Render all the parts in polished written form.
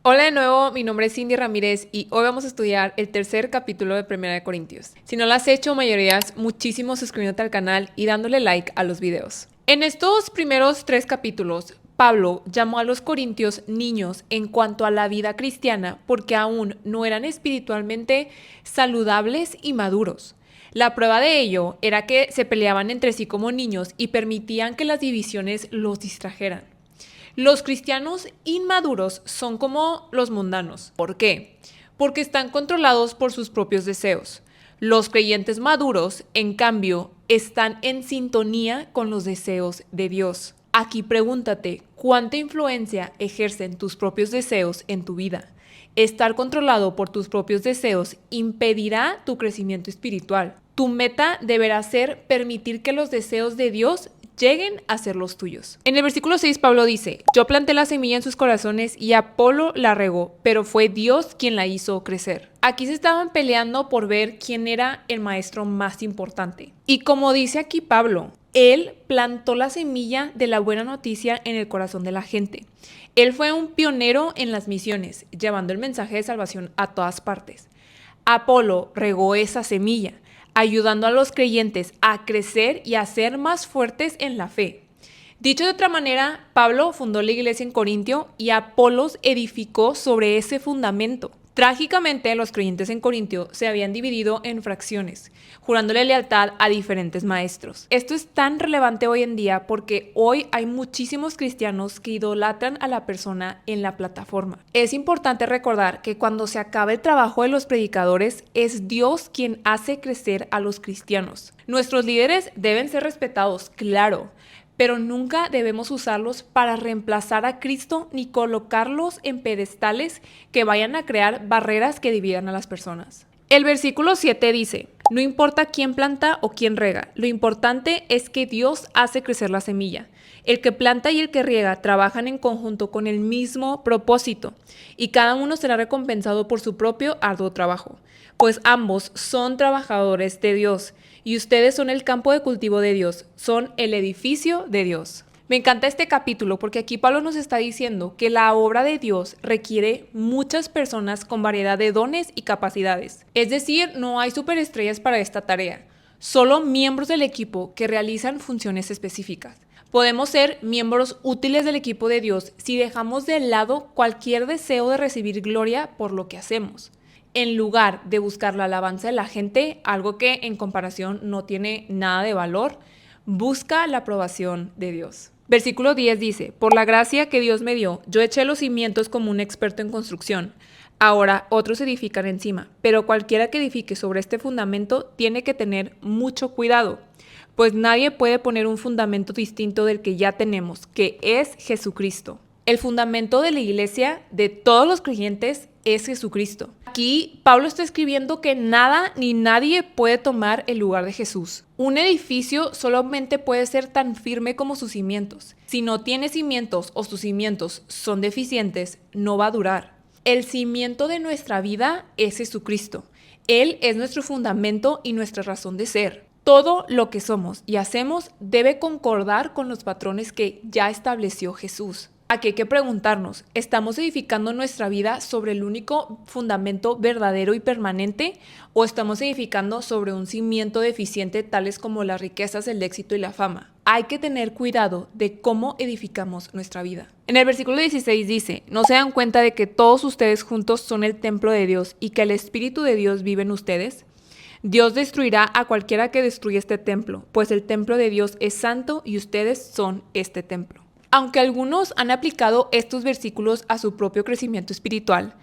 Hola de nuevo, mi nombre es Cindy Ramírez y hoy vamos a estudiar el tercer capítulo de Primera de Corintios. Si no lo has hecho, me ayudarías muchísimo suscribiéndote al canal y dándole like a los videos. En estos primeros tres capítulos, Pablo llamó a los corintios niños en cuanto a la vida cristiana porque aún no eran espiritualmente saludables y maduros. La prueba de ello era que se peleaban entre sí como niños y permitían que las divisiones los distrajeran. Los cristianos inmaduros son como los mundanos. ¿Por qué? Porque están controlados por sus propios deseos. Los creyentes maduros, en cambio, están en sintonía con los deseos de Dios. Aquí pregúntate, ¿cuánta influencia ejercen tus propios deseos en tu vida? Estar controlado por tus propios deseos impedirá tu crecimiento espiritual. Tu meta deberá ser permitir que los deseos de Dios lleguen a ser los tuyos. En el versículo 6 Pablo dice, yo planté la semilla en sus corazones y Apolo la regó, pero fue Dios quien la hizo crecer. Aquí se estaban peleando por ver quién era el maestro más importante. Y como dice aquí Pablo, él plantó la semilla de la buena noticia en el corazón de la gente. Él fue un pionero en las misiones, llevando el mensaje de salvación a todas partes. Apolo regó esa semilla, ayudando a los creyentes a crecer y a ser más fuertes en la fe. Dicho de otra manera, Pablo fundó la iglesia en Corintio y Apolos edificó sobre ese fundamento. Trágicamente, los creyentes en Corintio se habían dividido en fracciones, jurándole lealtad a diferentes maestros. Esto es tan relevante hoy en día porque hoy hay muchísimos cristianos que idolatran a la persona en la plataforma. Es importante recordar que cuando se acaba el trabajo de los predicadores, es Dios quien hace crecer a los cristianos. Nuestros líderes deben ser respetados, claro, pero nunca debemos usarlos para reemplazar a Cristo ni colocarlos en pedestales que vayan a crear barreras que dividan a las personas. El versículo 7 dice, no importa quién planta o quién rega, lo importante es que Dios hace crecer la semilla. El que planta y el que riega trabajan en conjunto con el mismo propósito, y cada uno será recompensado por su propio arduo trabajo, pues ambos son trabajadores de Dios, y ustedes son el campo de cultivo de Dios, son el edificio de Dios. Me encanta este capítulo porque aquí Pablo nos está diciendo que la obra de Dios requiere muchas personas con variedad de dones y capacidades. Es decir, no hay superestrellas para esta tarea, solo miembros del equipo que realizan funciones específicas. Podemos ser miembros útiles del equipo de Dios si dejamos de lado cualquier deseo de recibir gloria por lo que hacemos, en lugar de buscar la alabanza de la gente, algo que en comparación no tiene nada de valor. Busca la aprobación de Dios. Versículo 10 dice, por la gracia que Dios me dio, yo eché los cimientos como un experto en construcción. Ahora otros edifican encima, pero cualquiera que edifique sobre este fundamento tiene que tener mucho cuidado, pues nadie puede poner un fundamento distinto del que ya tenemos, que es Jesucristo. El fundamento de la iglesia, de todos los creyentes, es Jesucristo. Aquí Pablo está escribiendo que nada ni nadie puede tomar el lugar de Jesús. Un edificio solamente puede ser tan firme como sus cimientos. Si no tiene cimientos o sus cimientos son deficientes, no va a durar. El cimiento de nuestra vida es Jesucristo. Él es nuestro fundamento y nuestra razón de ser. Todo lo que somos y hacemos debe concordar con los patrones que ya estableció Jesús. Aquí hay que preguntarnos, ¿estamos edificando nuestra vida sobre el único fundamento verdadero y permanente o estamos edificando sobre un cimiento deficiente tales como las riquezas, el éxito y la fama? Hay que tener cuidado de cómo edificamos nuestra vida. En el versículo 16 dice, ¿no se dan cuenta de que todos ustedes juntos son el templo de Dios y que el Espíritu de Dios vive en ustedes? Dios destruirá a cualquiera que destruya este templo, pues el templo de Dios es santo y ustedes son este templo. Aunque algunos han aplicado estos versículos a su propio crecimiento espiritual,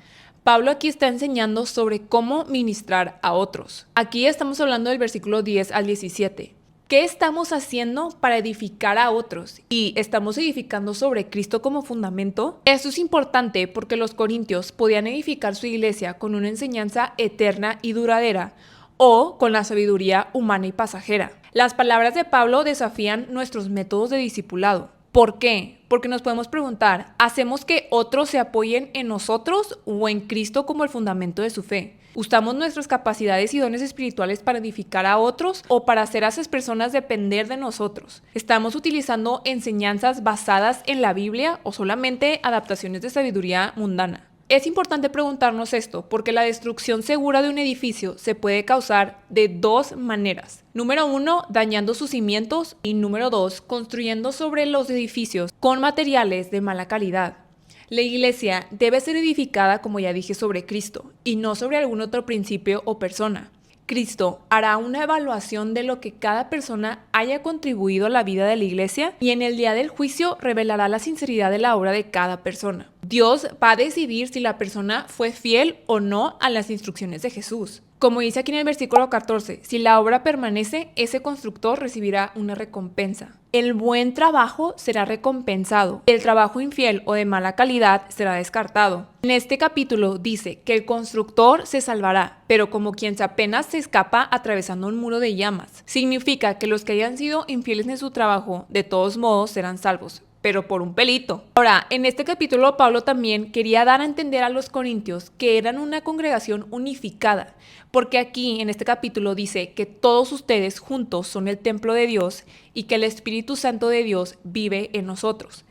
Pablo aquí está enseñando sobre cómo ministrar a otros. Aquí estamos hablando del versículo 10 al 17. ¿Qué estamos haciendo para edificar a otros? ¿Y estamos edificando sobre Cristo como fundamento? Esto es importante porque los corintios podían edificar su iglesia con una enseñanza eterna y duradera o con la sabiduría humana y pasajera. Las palabras de Pablo desafían nuestros métodos de discipulado. ¿Por qué? Porque nos podemos preguntar, ¿hacemos que otros se apoyen en nosotros o en Cristo como el fundamento de su fe? ¿Usamos nuestras capacidades y dones espirituales para edificar a otros o para hacer a esas personas depender de nosotros? ¿Estamos utilizando enseñanzas basadas en la Biblia o solamente adaptaciones de sabiduría mundana? Es importante preguntarnos esto porque la destrucción segura de un edificio se puede causar de dos maneras. Número 1, dañando sus cimientos, y número 2, construyendo sobre los edificios con materiales de mala calidad. La iglesia debe ser edificada, como ya dije, sobre Cristo y no sobre algún otro principio o persona. Cristo hará una evaluación de lo que cada persona haya contribuido a la vida de la iglesia y en el día del juicio revelará la sinceridad de la obra de cada persona. Dios va a decidir si la persona fue fiel o no a las instrucciones de Jesús. Como dice aquí en el versículo 14, si la obra permanece, ese constructor recibirá una recompensa. El buen trabajo será recompensado. El trabajo infiel o de mala calidad será descartado. En este capítulo dice que el constructor se salvará, pero como quien apenas se escapa atravesando un muro de llamas. Significa que los que hayan sido infieles en su trabajo, de todos modos serán salvos, pero por un pelito. Ahora, en este capítulo Pablo también quería dar a entender a los corintios que eran una congregación unificada, porque aquí en este capítulo dice que todos ustedes juntos son el templo de Dios y que el Espíritu Santo de Dios vive en nosotros.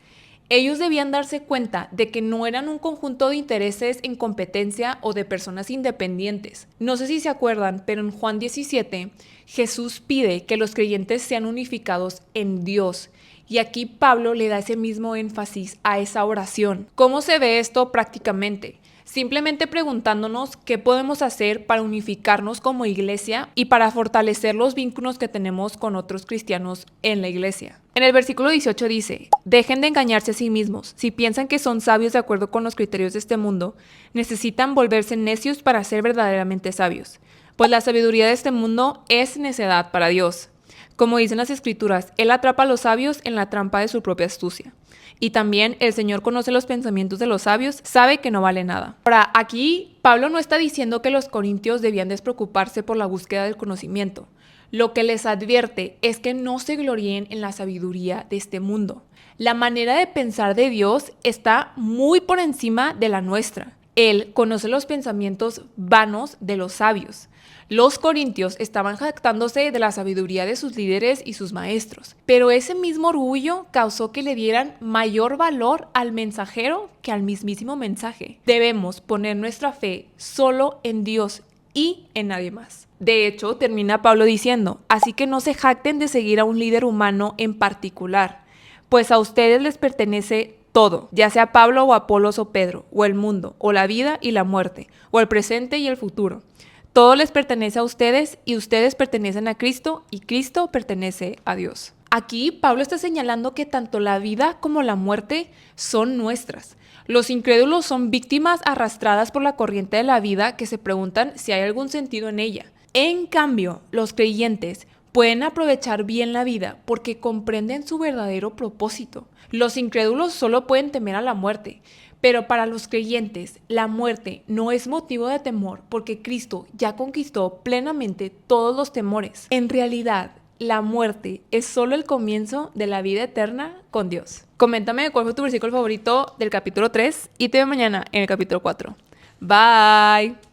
Ellos debían darse cuenta de que no eran un conjunto de intereses en competencia o de personas independientes. No sé si se acuerdan, pero en Juan 17, Jesús pide que los creyentes sean unificados en Dios. Y aquí Pablo le da ese mismo énfasis a esa oración. ¿Cómo se ve esto prácticamente? Simplemente preguntándonos qué podemos hacer para unificarnos como iglesia y para fortalecer los vínculos que tenemos con otros cristianos en la iglesia. En el versículo 18 dice, dejen de engañarse a sí mismos. Si piensan que son sabios de acuerdo con los criterios de este mundo, necesitan volverse necios para ser verdaderamente sabios. Pues la sabiduría de este mundo es necedad para Dios. Como dicen las escrituras, Él atrapa a los sabios en la trampa de su propia astucia. Y también el Señor conoce los pensamientos de los sabios, sabe que no vale nada. Ahora, aquí Pablo no está diciendo que los corintios debían despreocuparse por la búsqueda del conocimiento. Lo que les advierte es que no se gloríen en la sabiduría de este mundo. La manera de pensar de Dios está muy por encima de la nuestra. Él conoce los pensamientos vanos de los sabios. Los corintios estaban jactándose de la sabiduría de sus líderes y sus maestros, pero ese mismo orgullo causó que le dieran mayor valor al mensajero que al mismísimo mensaje. Debemos poner nuestra fe solo en Dios y en nadie más. De hecho, termina Pablo diciendo, así que no se jacten de seguir a un líder humano en particular, pues a ustedes les pertenece todo, ya sea Pablo o Apolos o Pedro, o el mundo, o la vida y la muerte, o el presente y el futuro. Todo les pertenece a ustedes y ustedes pertenecen a Cristo y Cristo pertenece a Dios. Aquí Pablo está señalando que tanto la vida como la muerte son nuestras. Los incrédulos son víctimas arrastradas por la corriente de la vida que se preguntan si hay algún sentido en ella. En cambio, los creyentes pueden aprovechar bien la vida porque comprenden su verdadero propósito. Los incrédulos solo pueden temer a la muerte, pero para los creyentes la muerte no es motivo de temor porque Cristo ya conquistó plenamente todos los temores. En realidad, la muerte es solo el comienzo de la vida eterna con Dios. Coméntame cuál fue tu versículo favorito del capítulo 3 y te veo mañana en el capítulo 4. Bye.